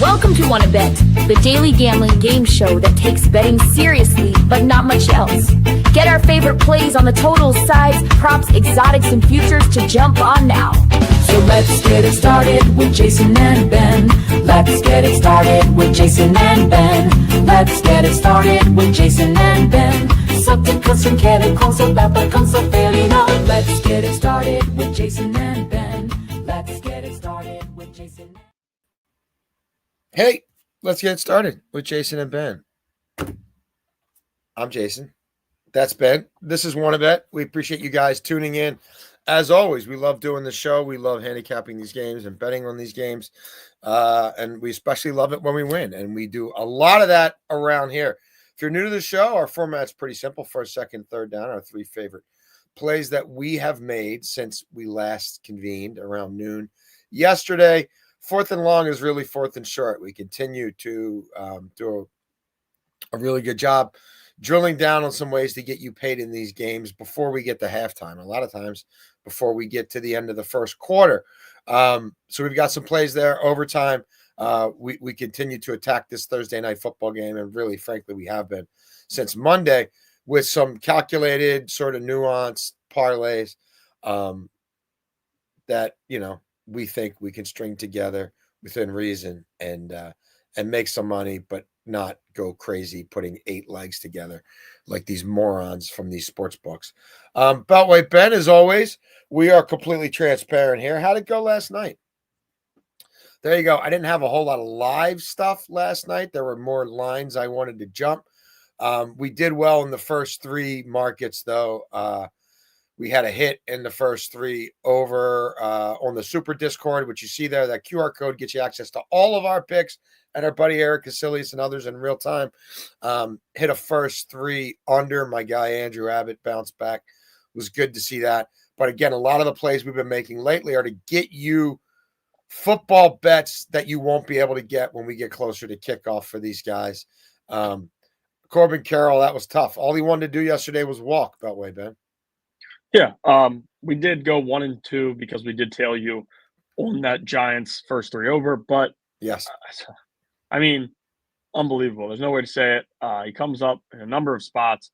Welcome to Wanna Bet, the daily gambling game show that takes betting seriously, but not much else. Get our favorite plays on the totals, sides, props, exotics, and futures to jump on now. So let's get it started with Jason and Ben. Let's get it started with Jason and Ben. Let's get it started with Jason and Ben. Something custom can concept about concept felino. Let's get it started with Jason and Ben. Let's get it started with Jason. Hey, let's get started with Jason and Ben. I'm Jason. That's Ben. This is Wanna Bet. We appreciate you guys tuning in. As always, we love doing the show. We love handicapping these games and betting on these games. And we especially love it when we win. And we do a lot of that around here. If you're new to the show, our format's pretty simple. First, second, third down, our three favorite plays that we have made since we last convened around noon yesterday. Fourth and long is really fourth and short. We continue to do a really good job drilling down on some ways to get you paid in these games before we get to halftime. A lot of times before we get to the end of the first quarter. So we've got some plays there. Overtime. We continue to attack this Thursday night football game. And really, frankly, we have been since Monday with some calculated sort of nuanced parlays that, we think we can string together within reason and make some money, but not go crazy putting 8 legs together like these morons from these sports books. Beltway Ben, as always, we are completely transparent here. How'd it go last night? There you go. I didn't have a whole lot of live stuff last night. There were more lines I wanted to jump. We did well in the first 3 markets, though. We had a hit in the first 3 over on the Super Discord, which you see there. That QR code gets you access to all of our picks and our buddy Eric Casillas and others in real time. Hit a first 3 under. My guy Andrew Abbott bounced back. It was good to see that. But again, a lot of the plays we've been making lately are to get you football bets that you won't be able to get when we get closer to kickoff for these guys. Corbin Carroll, that was tough. All he wanted to do yesterday was walk. Beltway, Ben. Yeah, we did go 1 and 2 because we did tail you on that Giants first 3 over. But yes, I mean, unbelievable. There's no way to say it. He comes up in a number of spots,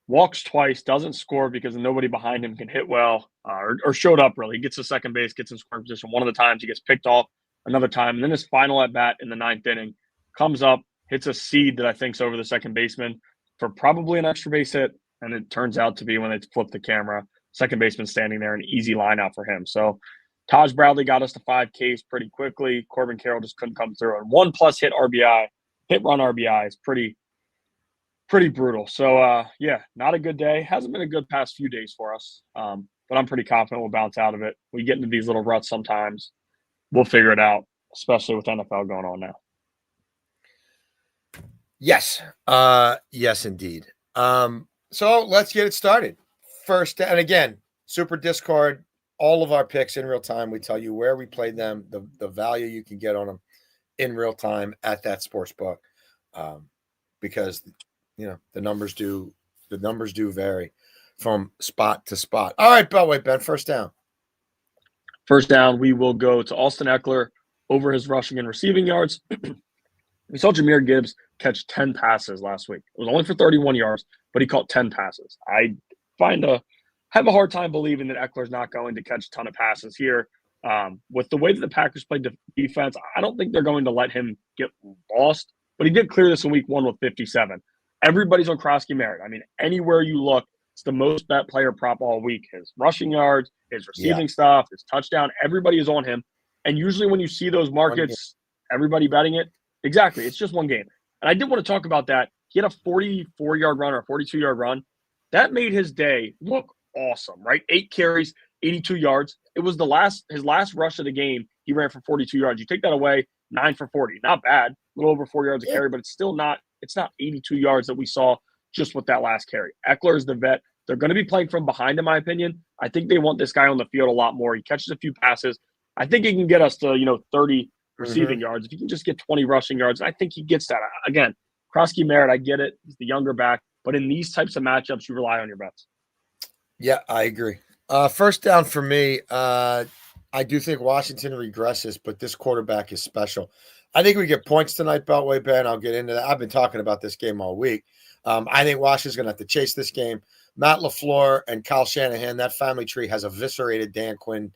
walks twice, doesn't score because nobody behind him can hit well or showed up really. He gets to second base, gets in scoring position. One of the times he gets picked off, another time, and then his final at bat in the 9th inning comes up, hits a seed that I think's over the second baseman for probably an extra base hit. And it turns out to be, when they flip the camera, second baseman standing there, an easy line out for him. So Taj Bradley got us to 5 Ks pretty quickly. Corbin Carroll just couldn't come through. And 1+ hit run RBI is pretty brutal. So, not a good day. Hasn't been a good past few days for us. But I'm pretty confident we'll bounce out of it. We get into these little ruts sometimes. We'll figure it out, especially with NFL going on now. Yes. Yes, indeed. So let's get it started. First, and again, Super Discord, all of our picks in real time. We tell you where we played them, the value you can get on them in real time at that sports book, because the numbers do vary from spot to spot. All right, Beltway Ben, first down. First down, we will go to Austin Eckler over his rushing and receiving yards. We saw Jahmyr Gibbs catch 10 passes last week. It was only for 31 yards, but he caught 10 passes. I have a hard time believing that Eckler's not going to catch a ton of passes here. With the way that the Packers played defense, I don't think they're going to let him get lost. But he did clear this in week 1 with 57. Everybody's on Krosky Merritt. I mean, anywhere you look, it's the most bet player prop all week. His rushing yards, his receiving stuff, his touchdown, everybody is on him. And usually when you see those markets, everybody betting it, exactly, it's just one game. And I did want to talk about that. He had a 44-yard run or a 42-yard run. That made his day look awesome, right? 8 carries, 82 yards. It was his last rush of the game. He ran for 42 yards. You take that away, 9 for 40. Not bad. A little over 4 yards a carry, but it's still not 82 yards that we saw just with that last carry. Eckler is the vet. They're going to be playing from behind, in my opinion. I think they want this guy on the field a lot more. He catches a few passes. I think he can get us to, 30 receiving yards. If he can just get 20 rushing yards, I think he gets that. Again, Krosky Merritt, I get it. He's the younger back. But in these types of matchups, you rely on your bets. Yeah, I agree. First down for me, I do think Washington regresses, but this quarterback is special. I think we get points tonight, Beltway Ben. I'll get into that. I've been talking about this game all week. I think Washington's going to have to chase this game. Matt LaFleur and Kyle Shanahan, that family tree has eviscerated Dan Quinn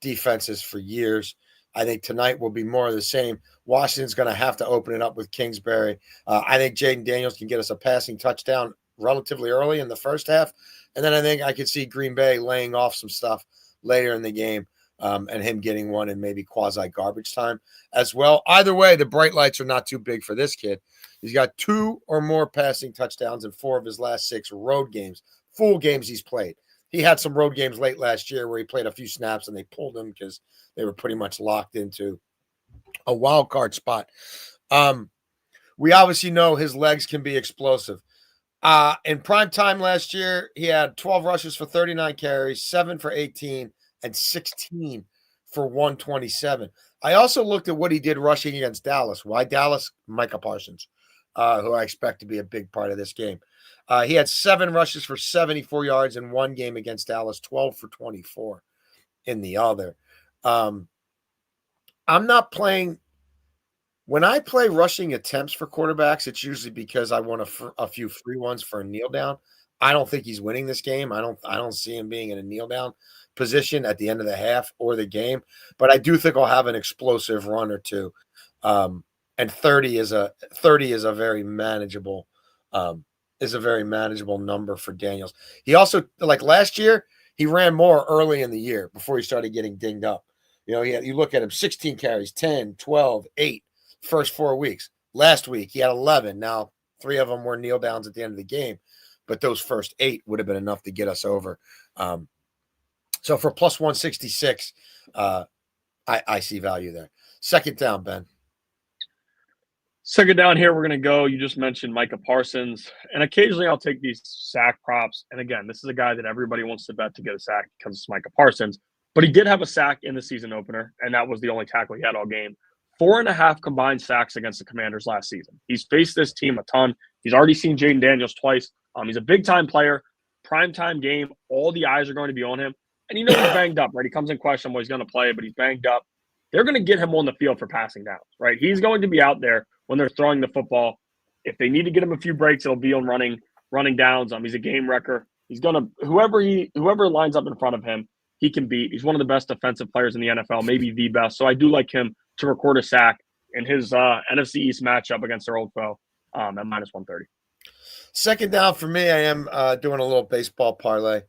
defenses for years. I think tonight will be more of the same. Washington's going to have to open it up with Kingsbury. I think Jaden Daniels can get us a passing touchdown relatively early in the first half. And then I think I could see Green Bay laying off some stuff later in the game and him getting one in maybe quasi-garbage time as well. Either way, the bright lights are not too big for this kid. He's got 2 or more passing touchdowns in 4 of his last 6 road games, full games he's played. He had some road games late last year where he played a few snaps and they pulled him because they were pretty much locked into a wild card spot. We obviously know his legs can be explosive. In prime time last year, he had 12 rushes for 39 carries, 7 for 18, and 16 for 127. I also looked at what he did rushing against Dallas. Why Dallas? Micah Parsons, who I expect to be a big part of this game. He had 7 rushes for 74 yards in one game against Dallas, 12 for 24 in the other. I'm not playing. When I play rushing attempts for quarterbacks, it's usually because I want a few free ones for a kneel down. I don't think he's winning this game. I don't see him being in a kneel down position at the end of the half or the game, but I do think I'll have an explosive run or two. And 30 is a very manageable number for Daniels. He also, like last year, he ran more early in the year before he started getting dinged up. You look at him, 16 carries, 10, 12, 8, first 4 weeks. Last week, he had 11. Now, 3 of them were kneel downs at the end of the game, but those first 8 would have been enough to get us over. So for plus 166, I see value there. Second down, Ben. Second down here, we're going to go. You just mentioned Micah Parsons, and occasionally I'll take these sack props. And again, this is a guy that everybody wants to bet to get a sack because it's Micah Parsons. But he did have a sack in the season opener, and that was the only tackle he had all game. 4.5 combined sacks against the Commanders last season. He's faced this team a ton. He's already seen Jaden Daniels twice. He's a big-time player, primetime game. All the eyes are going to be on him. And he's banged up, right? He comes in question, he's going to play, but he's banged up. They're going to get him on the field for passing downs, right? He's going to be out there when they're throwing the football. If they need to get him a few breaks, it'll be on running downs. He's a game wrecker. He's going to whoever lines up in front of him, he can beat. He's one of the best defensive players in the NFL, maybe the best. So I do like him to record a sack in his NFC East matchup against their old foe at minus 130. Second down for me, I am doing a little baseball parlay.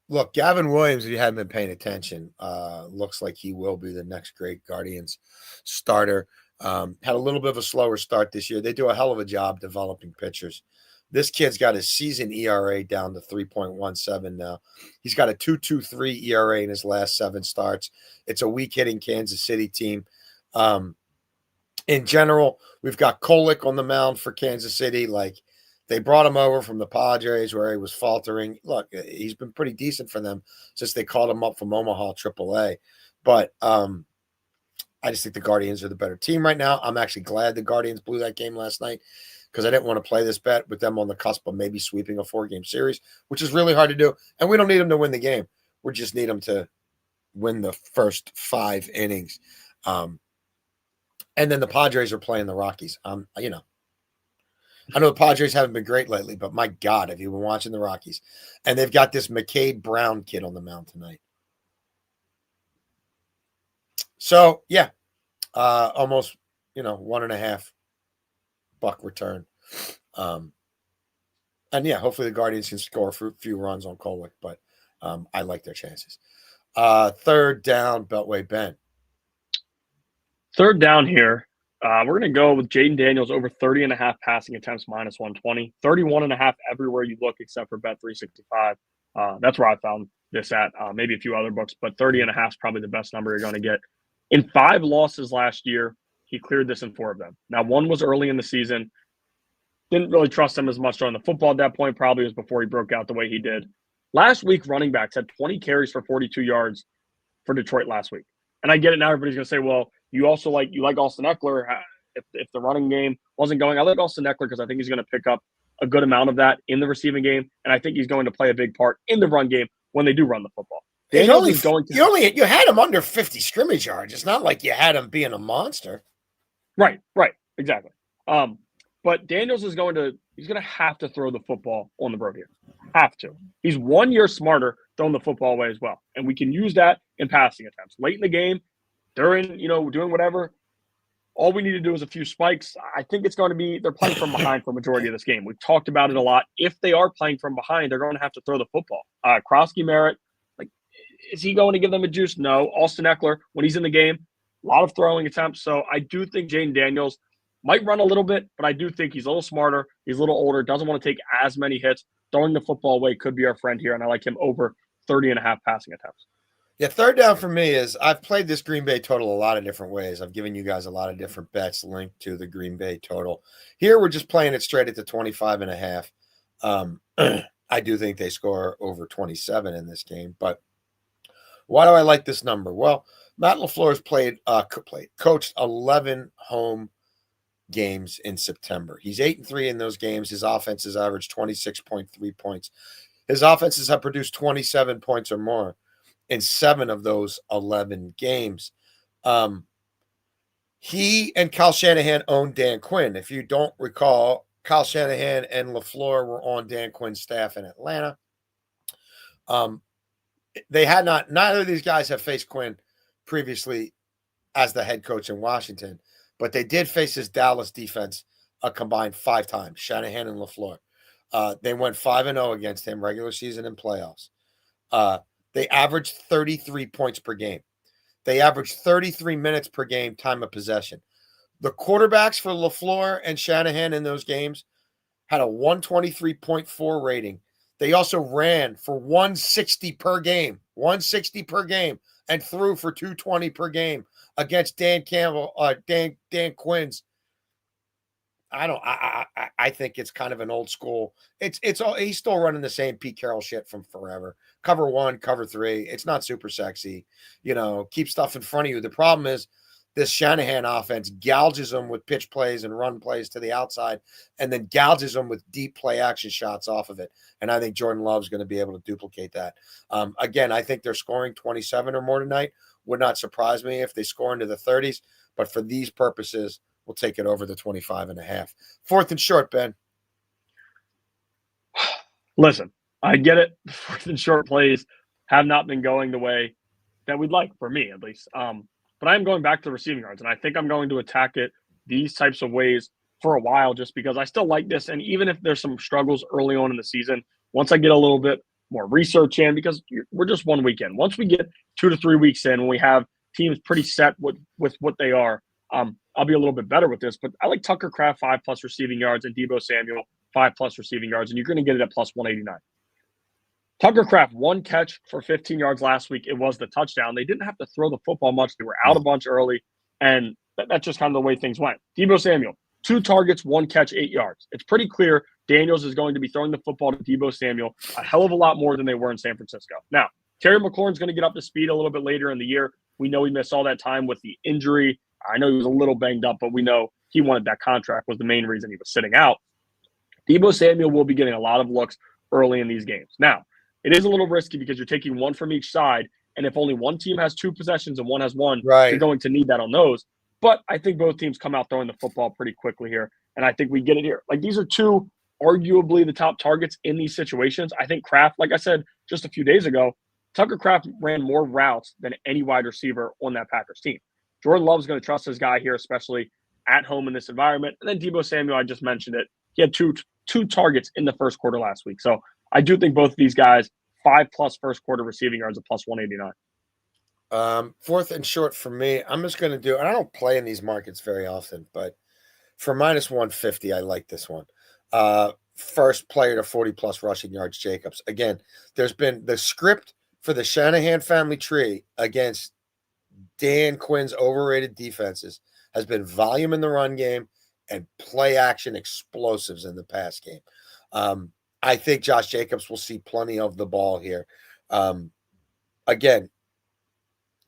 Look, Gavin Williams, if you haven't been paying attention, looks like he will be the next great Guardians starter. Had a little bit of a slower start this year. They do a hell of a job developing pitchers. This kid's got his season ERA down to 3.17 now. He's got a 2.23 ERA in his last 7 starts. It's a weak-hitting Kansas City team. In general, we've got Kolek on the mound for Kansas City. They brought him over from the Padres where he was faltering. Look, he's been pretty decent for them since they called him up from Omaha AAA. But I just think the Guardians are the better team right now. I'm actually glad the Guardians blew that game last night because I didn't want to play this bet with them on the cusp of maybe sweeping a 4-game series, which is really hard to do. And we don't need them to win the game. We just need them to win the first 5 innings. And then the Padres are playing the Rockies. I know the Padres haven't been great lately, but my God, have you been watching the Rockies? And they've got this McCade Brown kid on the mound tonight. So, yeah, almost, $1.5 return. And, yeah, hopefully the Guardians can score a few runs on Kolek, but I like their chances. Third down, Beltway Ben. Third down here. We're going to go with Jaden Daniels over 30.5 passing attempts minus 120. 31.5 everywhere you look except for Bet365. That's where I found this at. Maybe a few other books, but 30.5 is probably the best number you're going to get. In 5 losses last year, he cleared this in 4 of them. Now, 1 was early in the season. Didn't really trust him as much during the football at that point. Probably was before he broke out the way he did. Last week, running backs had 20 carries for 42 yards for Detroit last week. And I get it now. Everybody's going to say, well, you also like Austin Eckler. If the running game wasn't going, I like Austin Eckler because I think he's going to pick up a good amount of that in the receiving game. And I think he's going to play a big part in the run game when they do run the football. Daniels is going to you had him under 50 scrimmage yards. It's not like you had him being a monster. right, exactly. But Daniels is going to have to throw the football on the road here. Have to. He's 1 year smarter throwing the football away as well, and we can use that in passing attempts late in the game, during doing whatever. All we need to do is a few spikes. I think it's going to be they're playing from behind for a majority of this game. We've talked about it a lot. If they are playing from behind, they're going to have to throw the football. Krosky Merritt, is he going to give them a juice? No. Austin Eckler, when he's in the game, a lot of throwing attempts. So I do think Jaden Daniels might run a little bit, but I do think he's a little smarter. He's a little older, doesn't want to take as many hits. Throwing the football away could be our friend here, and I like him over 30.5 passing attempts. Yeah, third down for me is I've played this Green Bay total a lot of different ways. I've given you guys a lot of different bets linked to the Green Bay total. Here, we're just playing it straight at the 25.5. I do think they score over 27 in this game, but why do I like this number? Well, Matt LaFleur's coached 11 home games in September. He's 8-3 in those games. His offense has averaged 26.3 points. His offenses have produced 27 points or more in 7 of those 11 games. He and Kyle Shanahan owned Dan Quinn. If you don't recall, Kyle Shanahan and LaFleur were on Dan Quinn's staff in Atlanta. Neither of these guys have faced Quinn previously as the head coach in Washington, but they did face his Dallas defense a combined 5 times, Shanahan and LaFleur. They went 5-0 against him regular season and playoffs. They averaged 33 points per game. They averaged 33 minutes per game time of possession. The quarterbacks for LaFleur and Shanahan in those games had a 123.4 rating. They also ran for 160 per game, and threw for 220 per game against Dan Quinn's. I think it's kind of an old school. He's still running the same Pete Carroll shit from forever. Cover 1, cover 3. It's not super sexy. Keep stuff in front of you. The problem is this Shanahan offense gouges them with pitch plays and run plays to the outside, and then gouges them with deep play action shots off of it. And I think Jordan Love's going to be able to duplicate that. Again, I think they're scoring 27 or more tonight. Would not surprise me if they score into the 30s, but for these purposes, we'll take it over the 25.5. Fourth and short, Ben. Listen, I get it. Fourth and short plays have not been going the way that we'd like, for me at least. But I'm going back to the receiving yards, and I think I'm going to attack it these types of ways for a while just because I still like this. And even if there's some struggles early on in the season, once I get a little bit more research in, because we're just 1 weekend. Once we get 2 to 3 weeks in, when we have teams pretty set with what they are, I'll be a little bit better with this. But I like Tucker Kraft 5+ receiving yards and Deebo Samuel 5+ receiving yards, and you're going to get it at plus 189. Tucker Kraft, 1 catch for 15 yards last week. It was the touchdown. They didn't have to throw the football much. They were out a bunch early, and that's just kind of the way things went. Deebo Samuel, 2 targets, 1 catch, 8 yards. It's pretty clear Daniels is going to be throwing the football to Deebo Samuel a hell of a lot more than they were in San Francisco. Now, Terry McLaurin's going to get up to speed a little bit later in the year. We know he missed all that time with the injury. I know he was a little banged up, but we know he wanted that contract was the main reason he was sitting out. Deebo Samuel will be getting a lot of looks early in these games. Now, it is a little risky because you're taking 1 from each side, and if only one team has 2 possessions and one has 1, right, you're going to need that on those. But I think both teams come out throwing the football pretty quickly here, and I think we get it here. These are 2 arguably the top targets in these situations. I think Kraft, like I said just a few days ago, Tucker Kraft ran more routes than any wide receiver on that Packers team. Jordan Love's going to trust his guy here, especially at home in this environment. And then Deebo Samuel, I just mentioned it. He had two targets in the first quarter last week. So I do think both of these guys, 5+ first quarter receiving yards at plus 189. Fourth and short for me, I'm just going to do, and I don't play in these markets very often, but for minus 150, I like this one. First player to 40+ rushing yards, Jacobs. Again, there's been the script for the Shanahan family tree against Dan Quinn's overrated defenses has been volume in the run game and play action explosives in the pass game. I think Josh Jacobs will see plenty of the ball here. Again,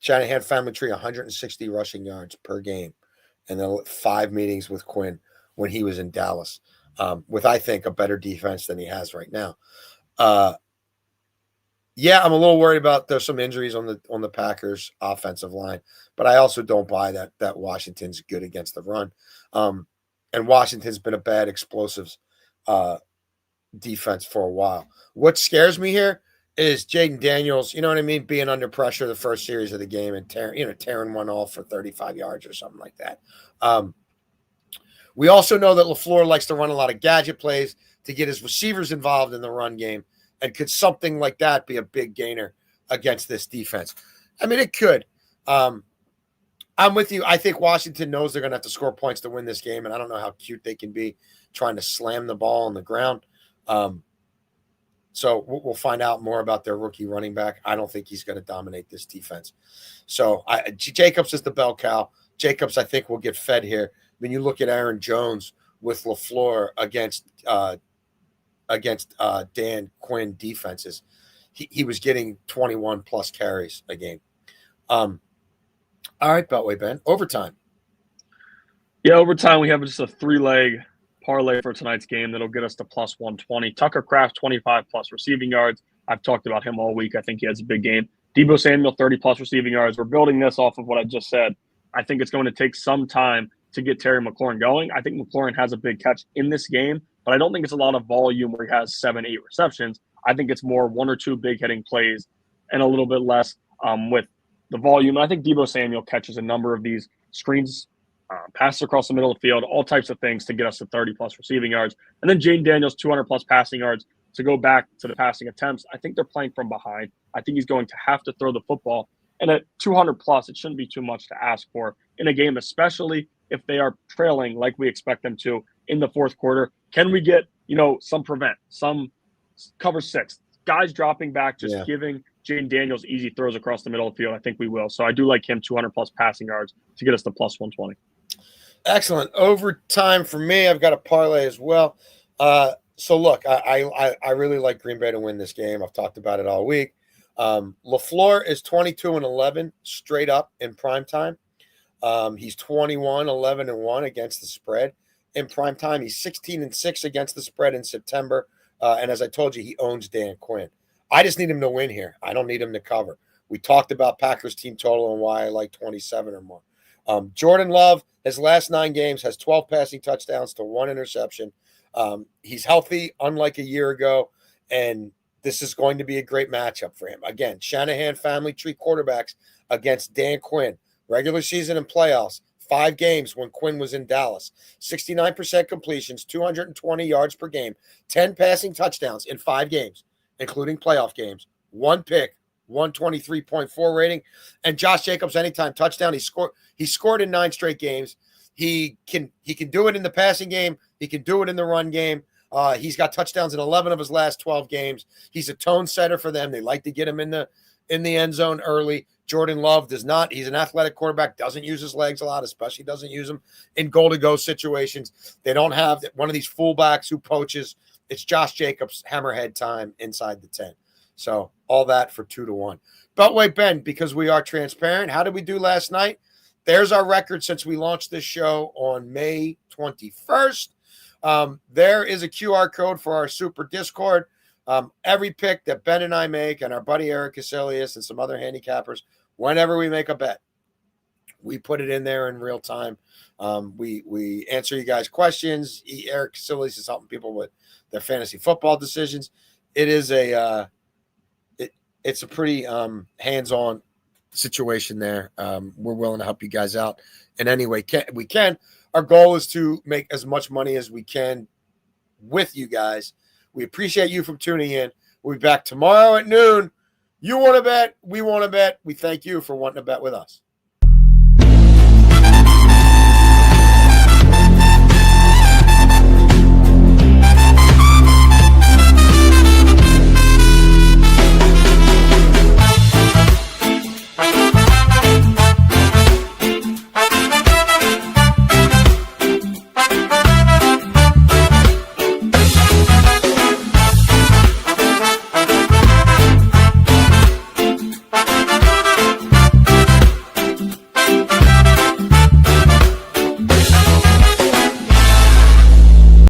Shanahan family tree, 160 rushing yards per game, and then 5 meetings with Quinn when he was in Dallas, with, I think, a better defense than he has right now. Yeah, I'm a little worried about there's some injuries on the Packers offensive line, but I also don't buy that Washington's good against the run. And Washington's been a bad explosives uh, defense for a while. What scares me here is Jaden Daniels, you know what I mean, being under pressure the first series of the game and tearing one off for 35 yards or something like that. We also know that LaFleur likes to run a lot of gadget plays to get his receivers involved in the run game. And could something like that be a big gainer against this defense? I mean, it could. I'm with you. I think Washington knows they're going to have to score points to win this game, and I don't know how cute they can be trying to slam the ball on the ground. So we'll find out more about their rookie running back. I don't think he's going to dominate this defense. So Jacobs is the bell cow. Jacobs, I think, will get fed here. When you look at Aaron Jones with LaFleur against Dan Quinn defenses, he was getting 21 plus carries a game. All right, Beltway Ben, overtime. Yeah, overtime we have just a 3-leg parlay for tonight's game that'll get us to plus 120. Tucker Kraft 25 plus receiving yards. I've talked about him all week. I think he has a big game. Deebo Samuel 30 plus receiving yards. We're building this off of what I just said. I think it's going to take some time to get Terry McLaurin going. I think McLaurin has a big catch in this game, but I don't think it's a lot of volume where he has 7-8 receptions. I think it's more 1 or 2 big hitting plays and a little bit less with the volume. I think Deebo Samuel catches a number of these screens, passes across the middle of the field, all types of things to get us to 30-plus receiving yards. And then Jaden Daniels, 200-plus passing yards to go back to the passing attempts. I think they're playing from behind. I think he's going to have to throw the football. And at 200-plus, it shouldn't be too much to ask for in a game, especially if they are trailing like we expect them to in the fourth quarter. Can we get, some prevent, some cover 6, guys dropping back, just giving Jaden Daniels easy throws across the middle of the field? I think we will. So I do like him 200-plus passing yards to get us to plus 120. Excellent. Overtime for me. I've got a parlay as well. So look, I really like Green Bay to win this game. I've talked about it all week. LaFleur is 22-11 straight up in prime time. He's 21-11-1 against the spread in prime time. He's 16-6 against the spread in September. And as I told you, he owns Dan Quinn. I just need him to win here. I don't need him to cover. We talked about Packers team total and why I like 27 or more. Jordan Love, his last 9 games, has 12 passing touchdowns to 1 interception. He's healthy, unlike a year ago, and this is going to be a great matchup for him. Again, Shanahan family tree quarterbacks against Dan Quinn. Regular season and playoffs, 5 games when Quinn was in Dallas. 69% completions, 220 yards per game, 10 passing touchdowns in 5 games, including playoff games, 1 pick, 123.4 rating. And Josh Jacobs, anytime touchdown, he scored in 9 straight games. He can do it in the passing game. He can do it in the run game. He's got touchdowns in 11 of his last 12 games. He's a tone setter for them. They like to get him in the end zone early. Jordan Love does not. He's an athletic quarterback, doesn't use his legs a lot, especially doesn't use them in goal-to-go situations. They don't have one of these fullbacks who poaches. It's Josh Jacobs, hammerhead time inside the 10. So all that for 2-1. Beltway Ben, because we are transparent, how did we do last night? There's our record since we launched this show on May 21st. There is a QR code for our Super Discord. Every pick that Ben and I make, and our buddy Eric Casilius and some other handicappers, whenever we make a bet, we put it in there in real time. We answer you guys' questions. Eric Casilius is helping people with their fantasy football decisions. It is it's a pretty hands-on situation there. We're willing to help you guys out in any way we can. Our goal is to make as much money as we can with you guys. We appreciate you for tuning in. We'll be back tomorrow at noon. You want to bet, we want to bet. We thank you for wanting to bet with us.